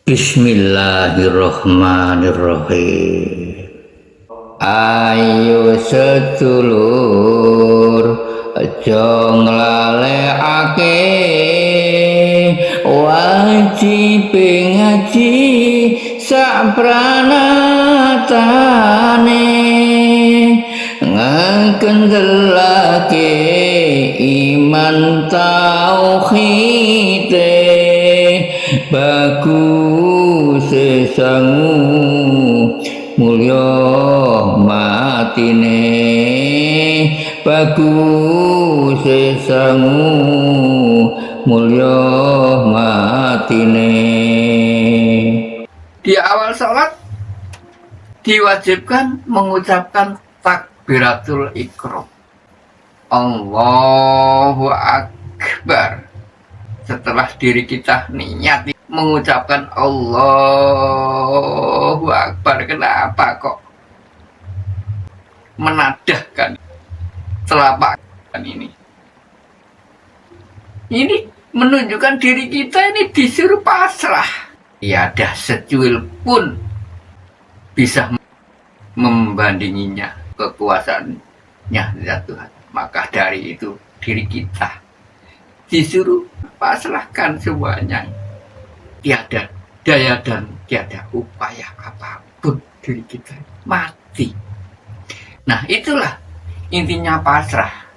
Bismillahirrahmanirrahim. Ayo sedulur aja nglalekake wajib ngaji sak pranatane, ngkendelake iman tauhide, bagus sangu mulya matine, bagus sangu mulya matine. Di awal sholat diwajibkan mengucapkan takbiratul ihram, Allahu Akbar. Setelah diri kita niat mengucapkan Allahu Akbar, kenapa kok menadahkan telapak ini? Ini menunjukkan diri kita ini disuruh pasrah. Tiada secuil pun bisa membandinginya kekuasaannya zat Tuhan. Maka dari itu diri kita disuruh pasrahkan semuanya. Tiada daya dan tiada upaya apapun, diri kita mati. Nah, itulah intinya pasrah.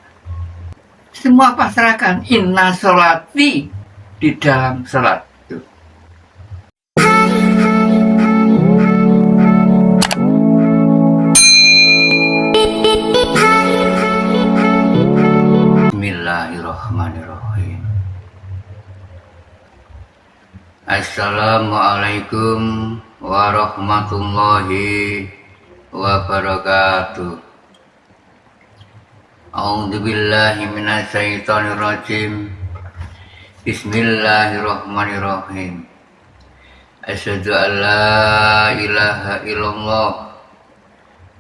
Semua pasrahkan. Inna sholati, di dalam sholat itu. Bismillahirrahmanirrahim. Assalamualaikum warahmatullahi wabarakatuh. A'udzubillahi minasyaitonirrajim. Bismillahirrahmanirrahim. Asyhadu an la ilaha illallah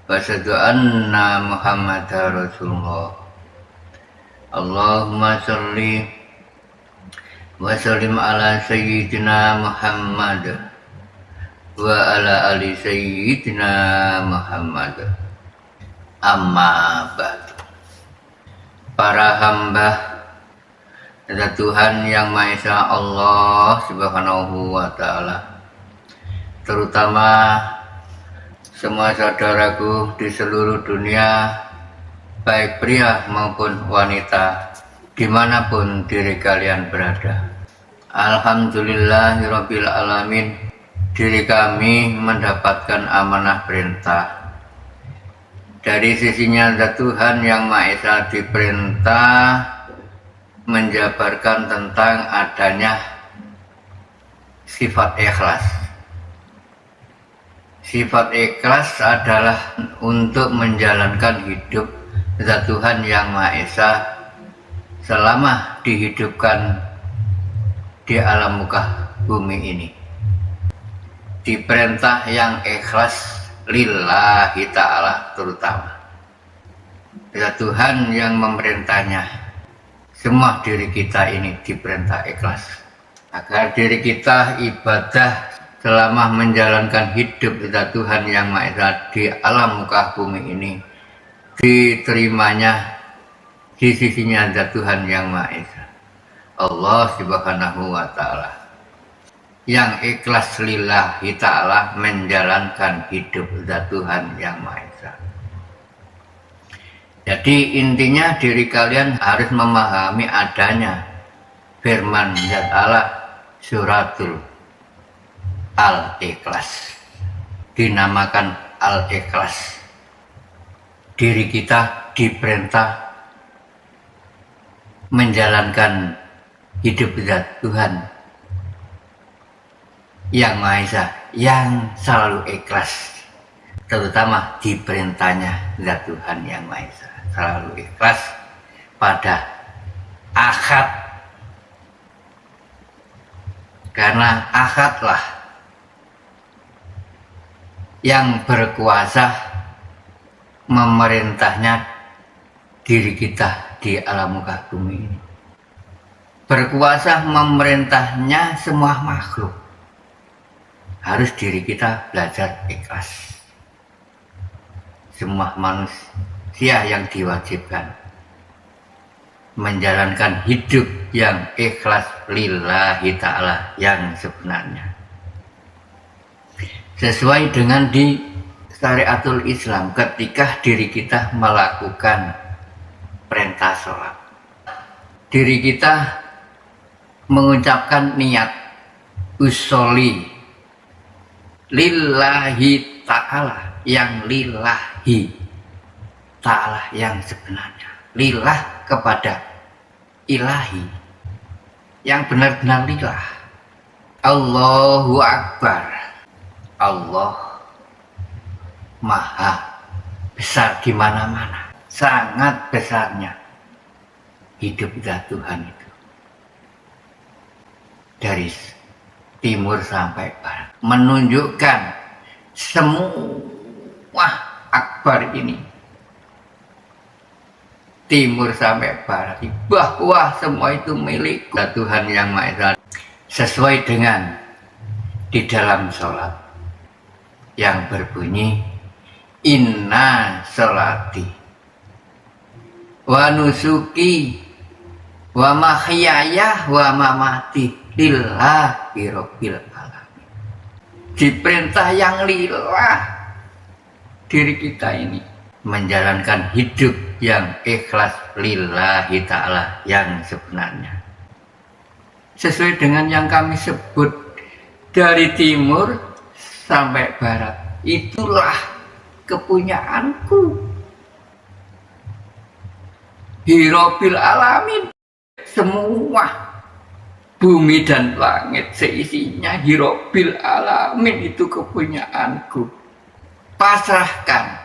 wa asyhadu anna Muhammadar Rasulullah. Allahumma sholli wa sallim ala sayyidina Muhammad wa ala ali sayyidina Muhammad. Amma ba'du. Para hamba dan Tuhan Yang Maha Esa Allah Subhanahu wa Ta'ala, terutama semua saudaraku di seluruh dunia, baik pria maupun wanita, dimanapun diri kalian berada. Alhamdulillahirabbil alamin, diri kami mendapatkan amanah perintah dari sisinya zat Tuhan Yang Maha Esa, diperintah menjabarkan tentang adanya sifat ikhlas. Sifat ikhlas adalah untuk menjalankan hidup zat Tuhan Yang Maha Esa selama dihidupkan di alam muka bumi ini. Diperintah yang ikhlas lillahi ta'ala, terutama zat Tuhan yang memerintahnya. Semua diri kita ini diperintah ikhlas agar diri kita ibadah selama menjalankan hidup zat Tuhan Yang Maha Esa di alam muka bumi ini diterimanya di sisinya zat Tuhan Yang Maha Esa, Allah Subhanahu wa Ta'ala, yang ikhlas lillahi ta'ala menjalankan hidup zat Tuhan Yang Maha Esa. Jadi intinya diri kalian harus memahami adanya firman zat Allah suratul Al-Ikhlas, dinamakan Al-Ikhlas. Diri kita diperintah menjalankan hidup zat Tuhan Yang Maha Esa, yang selalu ikhlas, terutama diperintahnya zat Tuhan Yang Maha Esa, selalu ikhlas pada akad, karena akadlah yang berkuasa memerintahnya diri kita di alam muka bumi ini. Berkuasa memerintahnya semua makhluk. harus diri kita belajar ikhlas. Semua manusia yang diwajibkan menjalankan hidup yang ikhlas lillahi ta'ala yang sebenarnya, sesuai dengan di syariatul Islam ketika diri kita melakukan perintah sholat. Diri kita mengucapkan niat usolli lillahi ta'ala, yang lillahi ta'ala yang sebenarnya, lillah kepada ilahi yang benar-benar lillah. Allahu Akbar, Allah maha besar di mana-mana, sangat besarnya hidup Tuhan itu, dari timur sampai barat, menunjukkan semua akbar ini, timur sampai barat, bahwa semua itu milik Tuhan yang Maha Esa, sesuai dengan di dalam sholat yang berbunyi inna sholati wa nusuki wa mahyaya wa mamati lillahi rabbil alamin. Diperintah yang lillah diri kita ini menjalankan hidup yang ikhlas lillahi ta'ala yang sebenarnya, sesuai dengan yang kami sebut dari timur sampai barat. Itulah kepunyaanku, hirobil alamin, semua bumi dan langit seisinya hirobil alamin itu kepunyaanku. Pasrahkan,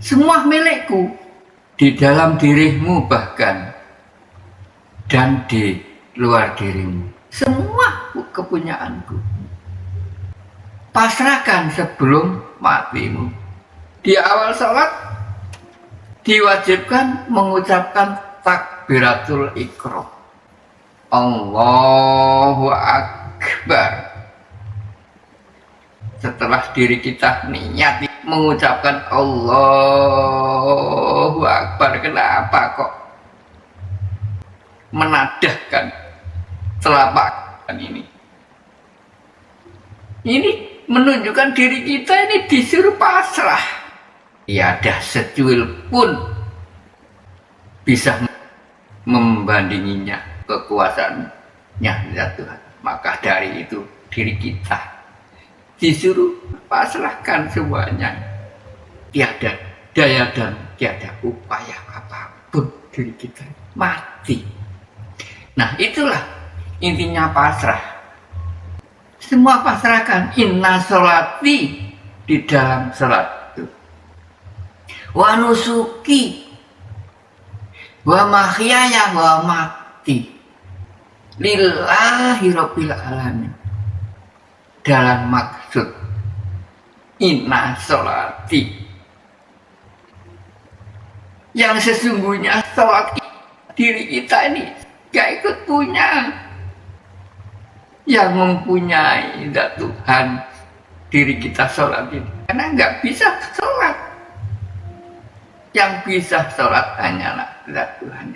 semua milikku, di dalam dirimu bahkan dan di luar dirimu, semua kepunyaanku. Pasrahkan sebelum matimu. Di awal sholat diwajibkan mengucapkan takbiratul ihram, Allahu Akbar. Setelah diri kita niat mengucapkan Allahu Akbar, kenapa kok menadahkan telapak ini? Ini menunjukkan diri kita ini disuruh pasrah. Tiada secuil pun bisa membandinginya kekuasaannya Tuhan. Maka dari itu diri kita disuruh pasrahkan semuanya. Tiada daya dan tiada upaya apapun diri kita mati. Nah, itulah intinya pasrah. Semua pasrahkan. Inna sholati, di dalam sholat itu, wa nusuki wa mahyaya wa mati lillahi rabbil alamin, dalam maksud inna sholati, yang sesungguhnya sholat diri kita ini gak ikut punya. Yang mempunyai Tuhan diri kita sholat ini, karena nggak bisa sholat. Yang bisa sholat hanyalah Tuhan.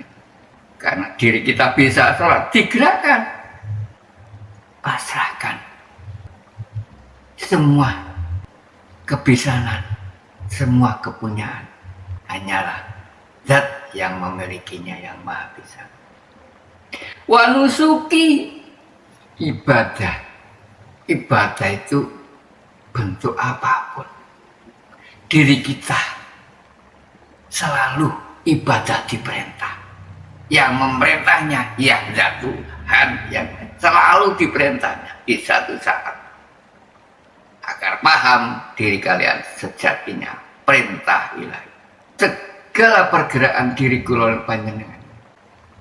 Karena diri kita bisa sholat, digerakkan, pasrahkan semua kebisanan, semua kepunyaan hanyalah Zat yang memilikinya, yang Maha Bisa. Wa nusuki, ibadah itu bentuk apapun, diri kita selalu ibadah diperintah. Yang memerintahnya ya Tuhan, yang selalu diperintahnya di satu saat, agar paham diri kalian sejatinya perintah ilahi. Segala pergerakan diri kula panjenengan,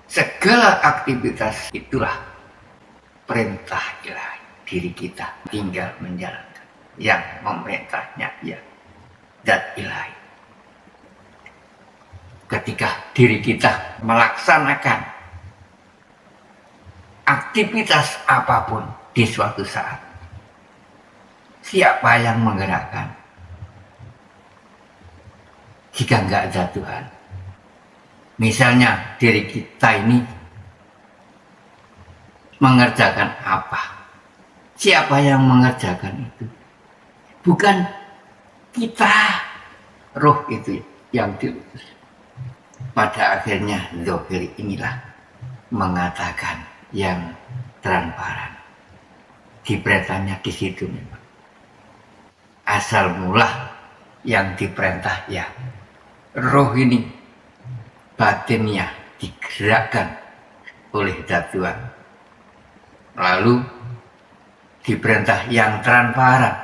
segala aktivitas itulah perintah ilahi. Diri kita tinggal menjalankan, yang memerintahnya ya Zat ilahi. Ketika diri kita melaksanakan aktivitas apapun di suatu saat. Siapa yang menggerakkan? Jika enggak ada Tuhan. Misalnya diri kita ini mengerjakan apa? Siapa yang mengerjakan itu? Bukan kita, roh itu yang diutus. Pada akhirnya zahir inilah mengatakan yang transparan. Diperintahnya di situ memang. Asal mula yang diperintah ya roh ini batinnya digerakkan oleh zat Tuhan. Lalu diperintah yang transparan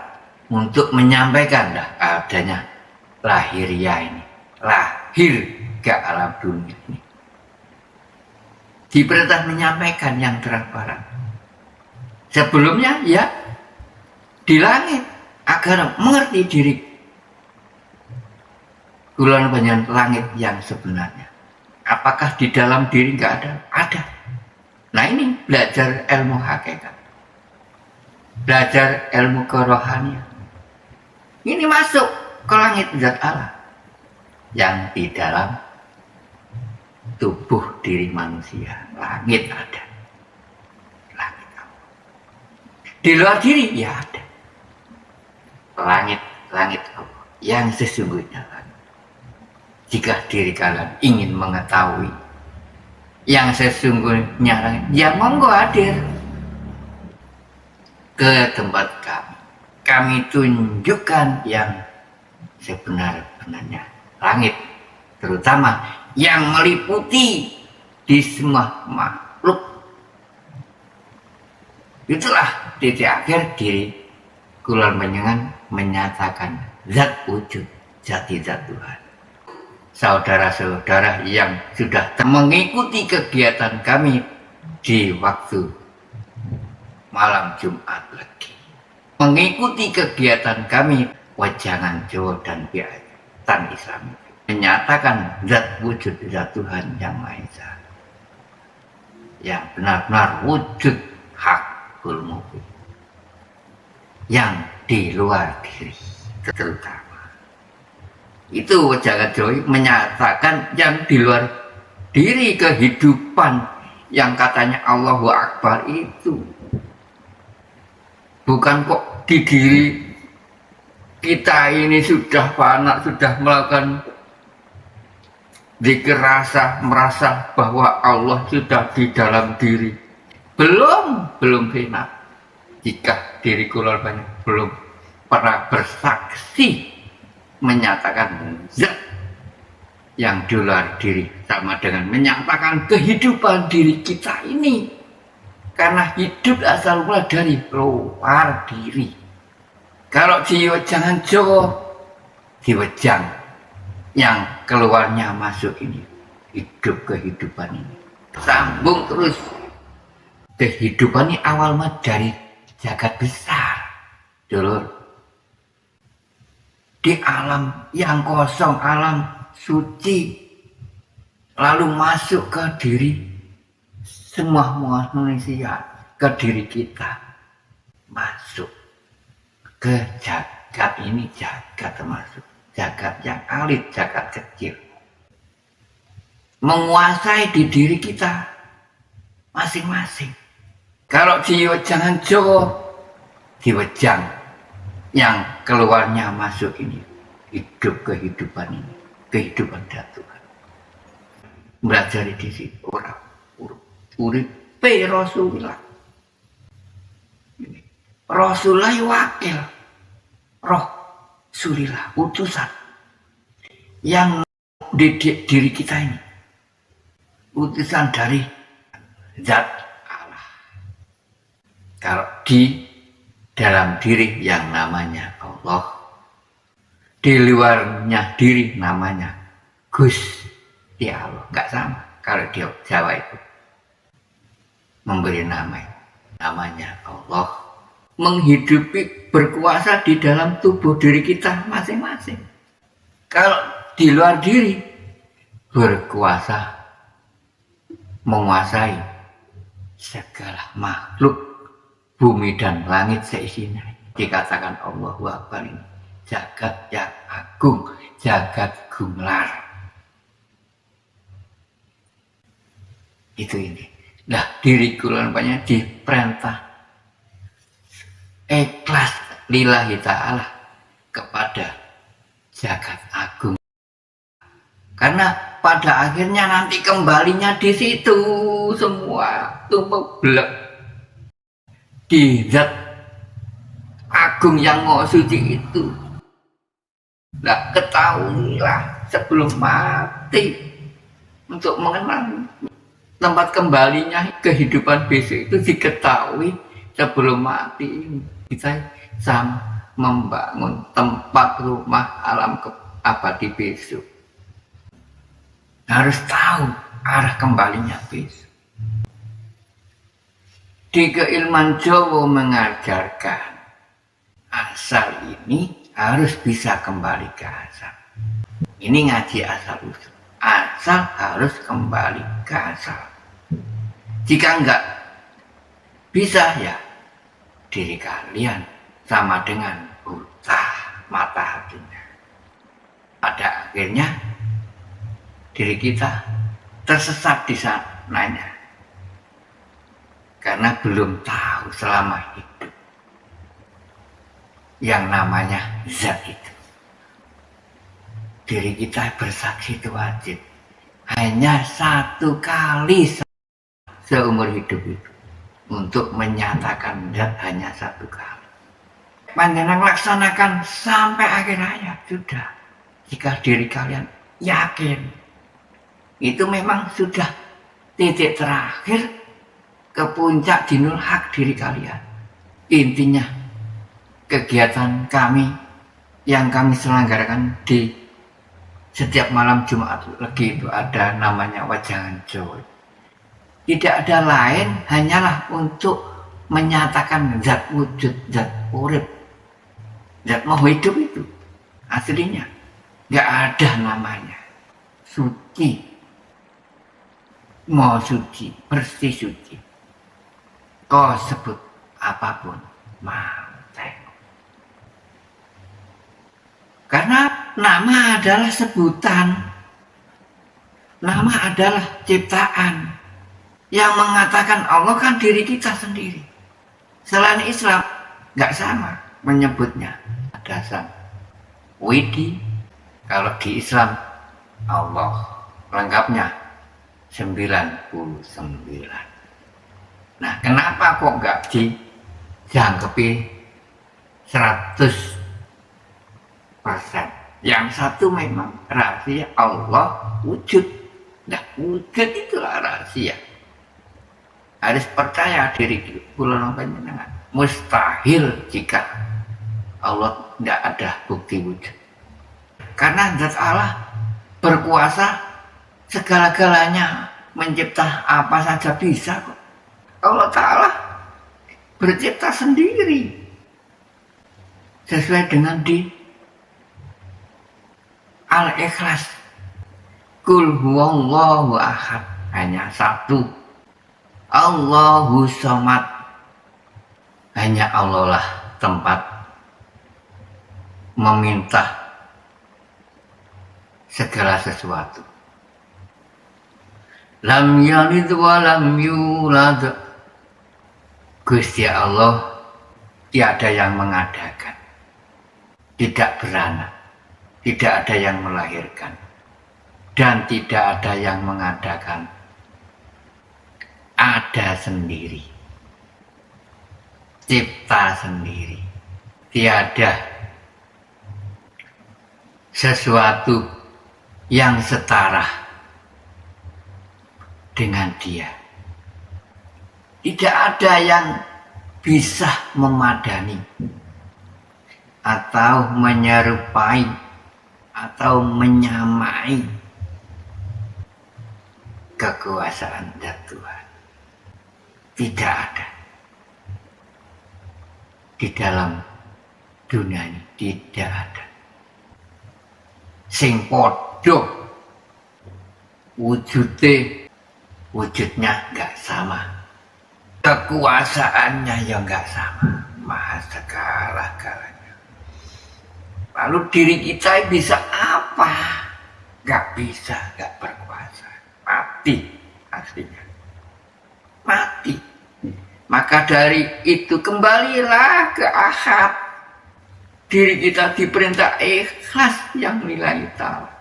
untuk menyampaikan adanya lahiriah ini, lahir ke alam dunia ini. Diperintah menyampaikan yang transparan. Sebelumnya ya di langit agar mengerti diri. Bulan banyak langit yang sebenarnya. Apakah di dalam diri nggak ada? Ada. Nah ini belajar ilmu hakikat. Belajar ilmu kerohanian. Ini masuk ke langit zat Allah. Yang di dalam tubuh diri manusia. Langit ada. Langit Allah. Di luar diri ya ada. Langit Allah. Yang sesungguhnya langit. Jika diri kalian ingin mengetahui yang sesungguhnya, ya monggo hadir ke tempat kami. Kami tunjukkan yang sebenar-benarnya langit, terutama yang meliputi di semua makhluk. Itulah titik akhir diri Kulon Panjenengan menyatakan zat wujud, jati zat Tuhan. Saudara-saudara yang sudah mengikuti kegiatan kami di waktu malam Jumat lagi, mengikuti kegiatan kami Wejangan Jawa dan Piatan Islam, menyatakan zat wujud zat Tuhan yang Maha Esa, yang benar-benar wujud hakul mubin, yang di luar diri terutama. Itu Wejangan Jawa menyatakan yang di luar diri kehidupan yang katanya Allahu Akbar itu. Bukan kok di diri kita ini sudah fana, sudah melakukan zikir rasa, merasa bahwa Allah sudah di dalam diri. Belum fana. Jika diri Kulon Panjenengan belum pernah bersaksi menyatakan zat yang di luar diri, sama dengan menyatakan kehidupan diri kita ini, karena hidup asal mula dari luar diri. Kalau di Wejangan Jawa, di wejang yang keluarnya masuk ini, hidup kehidupan ini sambung terus. Kehidupan ini awal dari jagat besar dulu, di alam yang kosong, alam suci, lalu masuk ke diri semua manusia, ke diri kita, masuk ke jagat ini, jagat termasuk jagat yang alit, jagat kecil, menguasai di diri kita masing-masing. Kalau di Wejangan Jawa, di wejang yang keluarnya masuk ini, hidup kehidupan ini, kehidupan Tuhan. Belajar di sini orang uripe Rasulullah. Rasulullah wakil, roh Rasulullah utusan yang di diri kita ini, utusan dari zat Allah. Kalau di dalam diri yang namanya Allah, di luarnya diri namanya Gusti Allah. Nggak sama. Kalau di Jawa itu memberi namanya Allah, menghidupi, berkuasa di dalam tubuh diri kita masing-masing. Kalau di luar diri, berkuasa, menguasai segala makhluk bumi dan langit seisinya. Dikatakan Allahu Akbar ini jagat yang agung, jagat gumelar. Itu ini. Nah, diriku banyak diperintah ikhlas lillahi ta'ala kepada jagat agung. Karena pada akhirnya nanti kembalinya di situ semua tumpuk belak di zat agung yang mau suci itu. Nah, ketahuilah sebelum mati untuk mengenal tempat kembalinya kehidupan besok itu diketahui sebelum mati. Kita sama membangun tempat rumah alam abadi besok. Harus tahu arah kembalinya besok. Di keilmuan Jawa mengajarkan asal ini harus bisa kembali ke asal. Ini ngaji asal usul. Asal harus kembali ke asal. Jika enggak bisa, ya diri kalian sama dengan buta mata hatinya. Pada akhirnya diri kita tersesat di sananya karena belum tahu selama hidup yang namanya zat itu. Diri kita bersaksi itu wajib hanya satu kali seumur hidup itu, untuk menyatakan zat hanya satu kali. Panjenengan laksanakan sampai akhir hayat sudah. Jika diri kalian yakin itu memang sudah titik terakhir ke puncak dinul hak diri kalian. Intinya kegiatan kami yang kami selenggarakan di setiap malam Jumat Legi itu ada namanya Wajangan Jawa. Tidak ada lain hanyalah untuk menyatakan zat wujud, zat urip, zat mau hidup itu aslinya nggak ada namanya suci, mau suci, bersih suci. Kau sebut apapun, mantap. Karena nama adalah sebutan, nama adalah ciptaan. Yang mengatakan Allah kan diri kita sendiri. Selain Islam, nggak sama menyebutnya. Ada sama. Widi, kalau di Islam, Allah. Lengkapnya 99. Nah, kenapa kok nggak dijangkepi 100%? Yang satu memang rahasia Allah wujud. Nah, wujud itulah rahasia. Harus percaya diri kula panjenengan. Mustahil jika Allah tidak ada bukti wujud. Karena zat Allah berkuasa segala-galanya, mencipta apa saja bisa kok. Allah Ta'ala bercipta sendiri sesuai dengan di Al-Ikhlas. Qul huwallahu ahad, hanya satu. Allahu somad, hanya Allah lah tempat meminta segala sesuatu. Lam yalid wa lam yulad, Gusti Allah tiada yang mengadakan, tidak beranak, tidak ada yang melahirkan, dan tidak ada yang mengadakan. Ada sendiri, cipta sendiri, tiada sesuatu yang setara dengan Dia. Tidak ada yang bisa memadani atau menyerupai atau menyamai kekuasaan zat Tuhan. Tidak ada di dalam dunia ini, tidak ada sing podo wujudnya nggak sama kekuasaannya ya nggak sama, maha segala-galanya. Lalu diri kita bisa apa? Nggak bisa, nggak berkuasa, mati aslinya, mati. Maka dari itu kembalilah ke akad. Diri kita diperintah ikhlas yang lillahi ta'ala,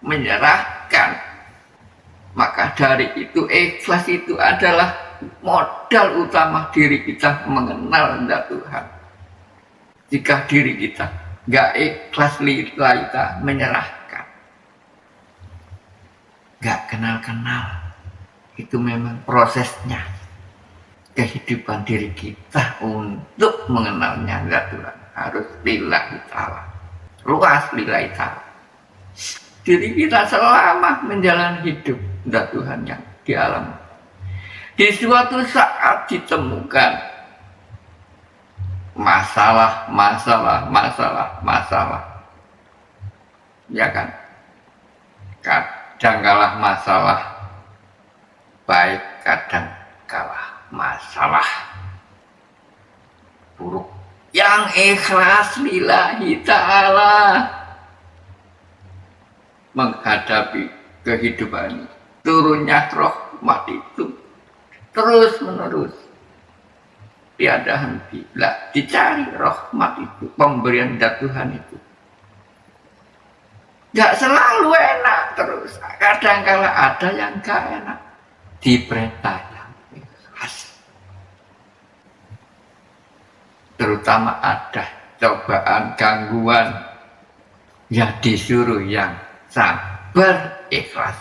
menyerahkan. Maka dari itu ikhlas itu adalah modal utama diri kita mengenal zat Tuhan. Jika diri kita nggak ikhlas lillahi ta'ala, menyerahkan, nggak kenal-kenal, itu memang prosesnya kehidupan diri kita untuk mengenalnya zat Tuhan harus lillahi ta'ala, luas lillahi ta'ala. Diri kita selama menjalani hidup zat Tuhan yang di alam, di suatu saat ditemukan masalah, ya kan? Kadang kalah masalah baik, kadang kalah masalah buruk. Yang ikhlas lillahi ta'ala menghadapi kehidupan ini, turunnya rahmat itu terus menerus, tiada henti. Lah, dicari rahmat itu, pemberian dari Tuhan itu gak selalu enak terus, kadang kala ada yang gak enak, diperintah yang ikhlas. Terutama ada cobaan, gangguan, ya disuruh yang sabar, ikhlas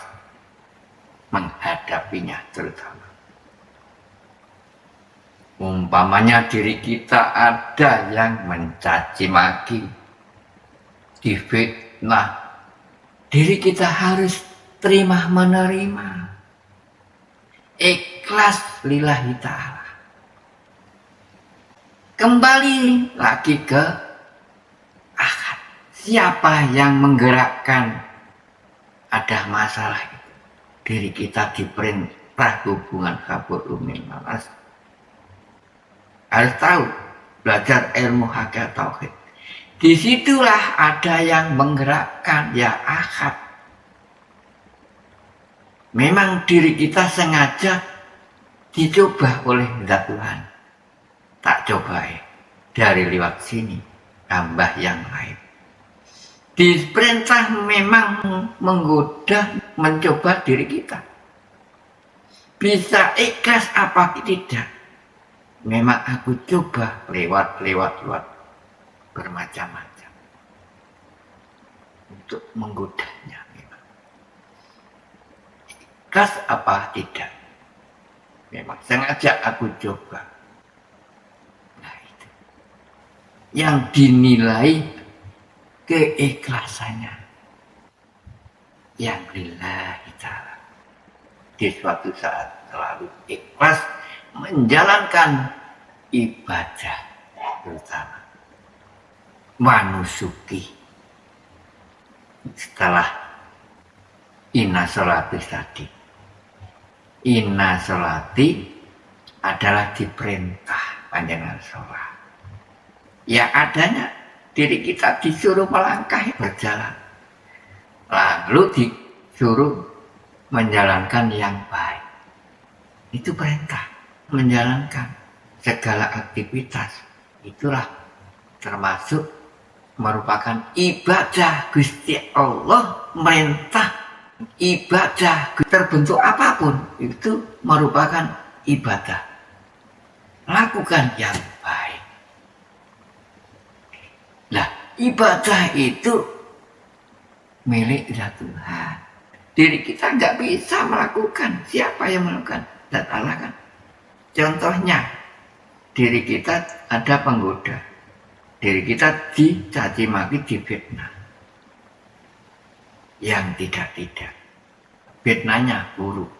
menghadapinya. Terutama umpamanya diri kita ada yang mencaci maki, difitnah, diri kita harus terima menerima, ikhlas lillahi ta'ala. Kembali lagi ke akad. Siapa yang menggerakkan ada masalah itu? Diri kita diperintah hubungan kabur umil malas. Harus tahu, belajar ilmu hakikat tauhid. Disitulah ada yang menggerakkan, ya akad. Memang diri kita sengaja dicoba oleh zat Tuhan. Tak coba dari lewat sini, tambah yang lain. Diperintah memang menggoda, mencoba diri kita. Bisa ikhlas apa tidak? Memang aku coba lewat bermacam-macam untuk menggodanya. Memang ikhlas apa tidak? Memang sengaja aku coba. Yang dinilai keikhlasannya yang lillahi ta'ala, di suatu saat selalu ikhlas menjalankan ibadah, terutama manusuki. Setelah inna sholati tadi, inna sholati adalah diperintah panjenengan sholat. Ya adanya diri kita disuruh melangkah berjalan, lalu disuruh menjalankan yang baik. Itu perintah, menjalankan segala aktivitas. Itulah termasuk merupakan ibadah. Gusti Allah merintah ibadah, terbentuk apapun itu merupakan ibadah. Lakukan yang baik. Nah, ibadah itu milik Tuhan. Diri kita nggak bisa melakukan. Siapa yang melakukan? Dan Allah kan. Contohnya, diri kita ada penggoda. Diri kita dicaci maki, difitnah. Yang tidak-tidak. Fitnahnya buruk.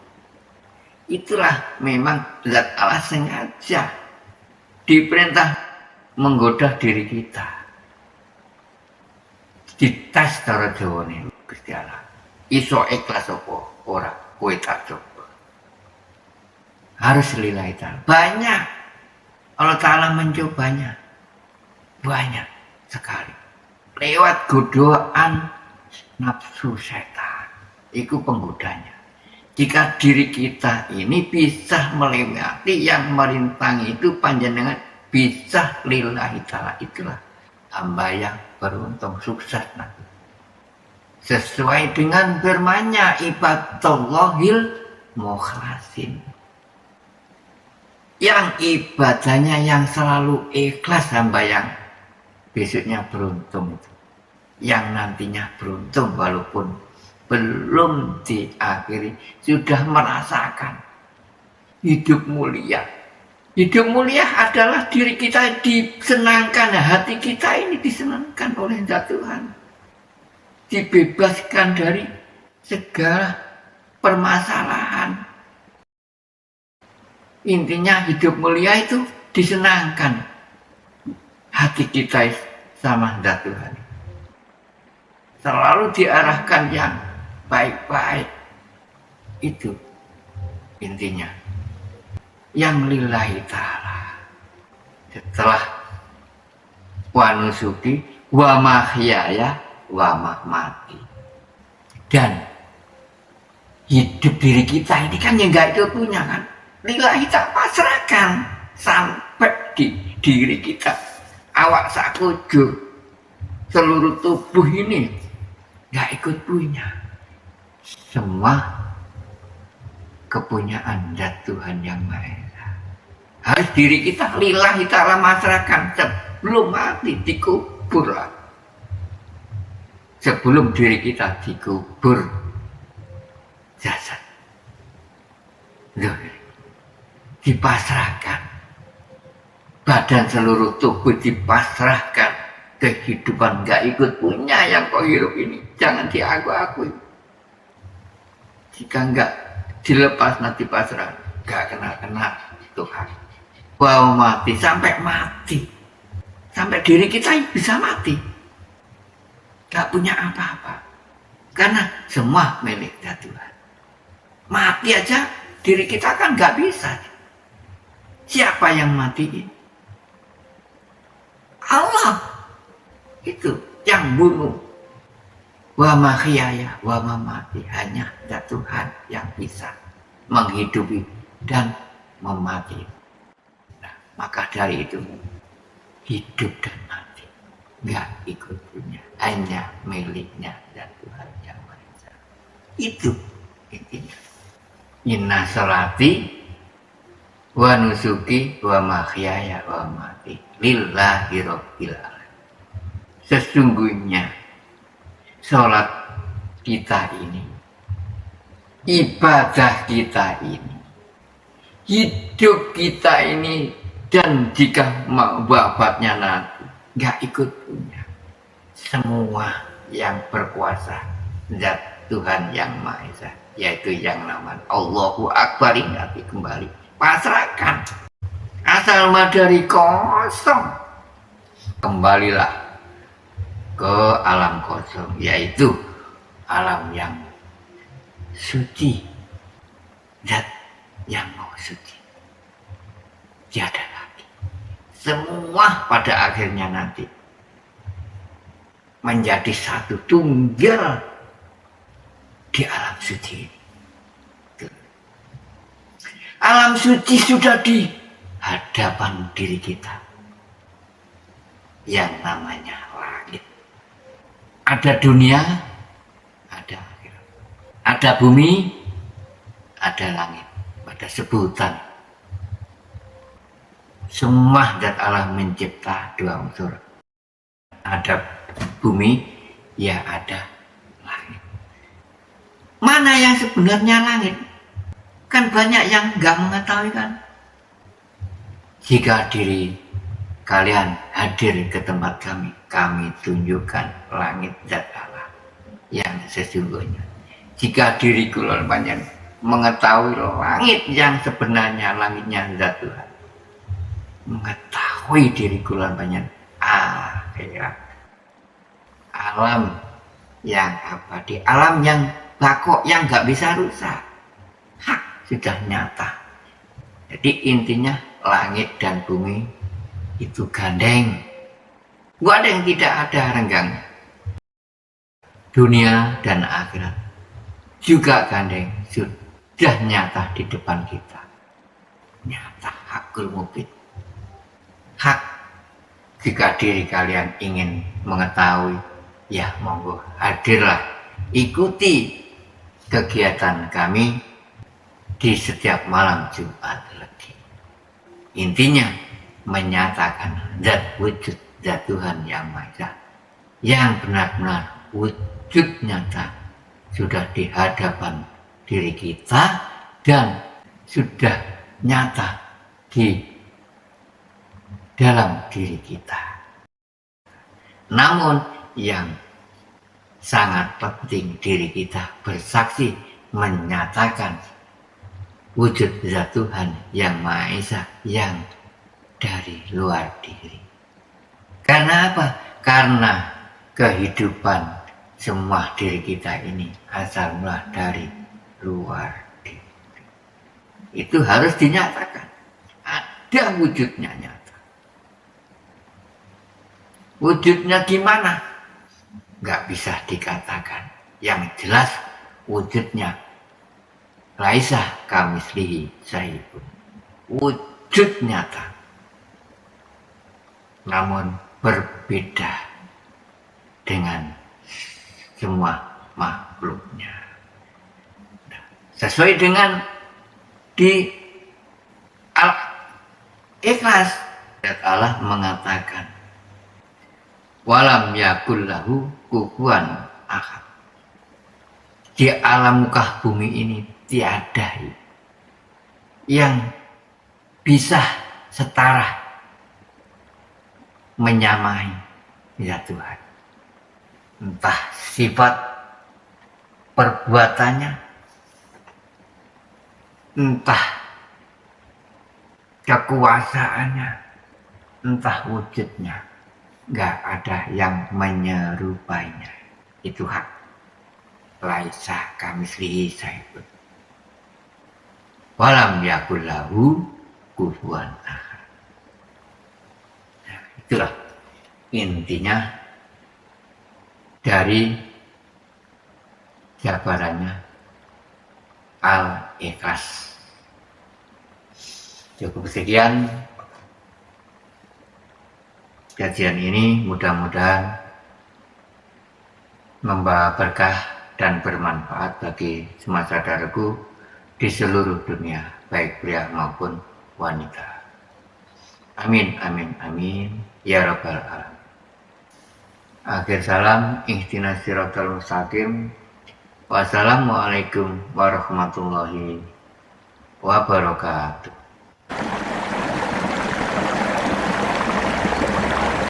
Itulah memang zat Allah sengaja diperintah menggoda diri kita. Dites cara jawane Gusti Allah. Iso ikhlas apa ora? Kowe tak coba. Harus lillahi ta'ala. Banyak Allah Ta'ala mencobanya, banyak sekali lewat godaan nafsu setan. Itu penggodanya. Jika diri kita ini bisa melewati yang merintangi itu, panjenengan bisa lillahi ta'ala, itulah hamba yang beruntung, sukses nanti. Sesuai dengan firman-Nya, ibadallahil mukhlasin. Yang ibadahnya yang selalu ikhlas, hamba yang besoknya beruntung itu. Yang nantinya beruntung walaupun belum diakhiri, sudah merasakan hidup mulia. Hidup mulia adalah diri kita disenangkan, hati kita ini disenangkan oleh Zat Tuhan. Dibebaskan dari segala permasalahan. Intinya hidup mulia itu disenangkan hati kita sama Zat Tuhan. Selalu diarahkan yang baik-baik. Itu intinya. Yang lillahi ta'ala. Setelah wa nusuki wa mahyaya wa mamati. Dan hidup diri kita ini kan yang gak itu punya kan. Lillahi ta'ala, pasrahkan sampai di diri kita. Awak sakujur, seluruh tubuh ini gak ikut punya. Semua kepunyaan Zat Tuhan Yang Maha Esa. Harus diri kita lillahi ta'ala masrahkan sebelum mati dikubur. Sebelum diri kita dikubur jasad, dipasrahkan. Badan seluruh tubuh dipasrahkan. Kehidupan gak ikut punya yang kau hidup ini. Jangan diaku-akui. Jika enggak dilepas nanti pasrah, gak kenal-kenal Tuhan. Wow, mati sampai mati. Sampai diri kita bisa mati. Gak punya apa-apa. Karena semua milik Tuhan. Mati aja diri kita kan gak bisa. Siapa yang matiin? Allah. Itu yang bunuh. Wa mahyaya wa mamati, hanya Zat Tuhan yang bisa menghidupi dan memati. Nah, maka dari itu hidup dan mati nggak ikut punya, hanya miliknya Zat Tuhan Yang Maha Esa. Itu intinya. Inna sholati wa nusuki wa mahyaya wa mamati lillahi rabbil alamin. Sesungguhnya sholat kita ini, ibadah kita ini, hidup kita ini, dan jika mau wafatnya nanti gak ikut punya, semua yang berkuasa Zat Tuhan Yang Maha Esa, yaitu yang namanya Allahu Akbar, ingat kembali, pasrahkan. Asal dari kosong, kembalilah ke alam kosong, yaitu alam yang suci, Zat yang mau suci. Tiada lagi. Semua pada akhirnya nanti menjadi satu tunggal di alam suci. Alam suci sudah di hadapan diri kita, yang namanya langit. Ada dunia, ada akhirat. Ada bumi, ada langit. Ada sebutan. Semua Zat Allah mencipta dua unsur. Ada bumi, ya ada langit. Mana yang sebenarnya langit? Kan banyak yang nggak mengetahui kan. Jika diri kalian hadir ke tempat kami tunjukkan langit Zat Allah yang sesungguhnya. Jika diri kula panjenengan mengetahui langit yang sebenarnya, langitnya Zat Tuhan, mengetahui diri kula panjenengan akhirat, alam yang abadi, alam yang bakok, yang nggak bisa rusak, hak sudah nyata. Jadi intinya langit dan bumi itu gandeng. Gak ada yang tidak ada renggang. Dunia dan akhirat juga gandeng, sudah nyata di depan kita. Nyata, hakul mubin. Hak, jika diri kalian ingin mengetahui, ya monggo hadirlah, ikuti kegiatan kami di setiap malam Jumat Legi. Intinya menyatakan zat wujud, zat Tuhan yang Maha Esa, yang benar-benar wujud nyata sudah di hadapan diri kita dan sudah nyata di dalam diri kita. Namun yang sangat penting, diri kita bersaksi menyatakan wujud zat Tuhan yang Maha Esa yang dari luar diri. Karena apa? Karena kehidupan semua diri kita ini asal mula dari luar diri. Itu harus dinyatakan. Ada wujudnya nyata. Wujudnya gimana? Nggak bisa dikatakan. Yang jelas wujudnya laisa kamislihi syai'un. Wujud nyata. Namun berbeda dengan semua makhluknya. Sesuai dengan di Al-Ikhlas, Allah mengatakan walam yakul lahu kufuwan ahad. Di alam muka bumi ini tiada yang bisa setara menyamai ya Tuhan. Entah sifat perbuatannya, entah kekuasaannya, entah wujudnya, nggak ada yang menyerupainya. Itu hak. Laisa kamislihi syai'un. Walam yakul lahu kufuwan ahad. Nah, itulah intinya dari jabarannya Al-Ikhlas. Cukup sekian kajian ini, mudah-mudahan membawa berkah dan bermanfaat bagi semua saudaraku di seluruh dunia, baik pria maupun wanita. Amin, amin, amin, ya rabbal alamin. Akhir salam, ihdinas siratal mustaqim. Wassalamualaikum warahmatullahi wabarakatuh.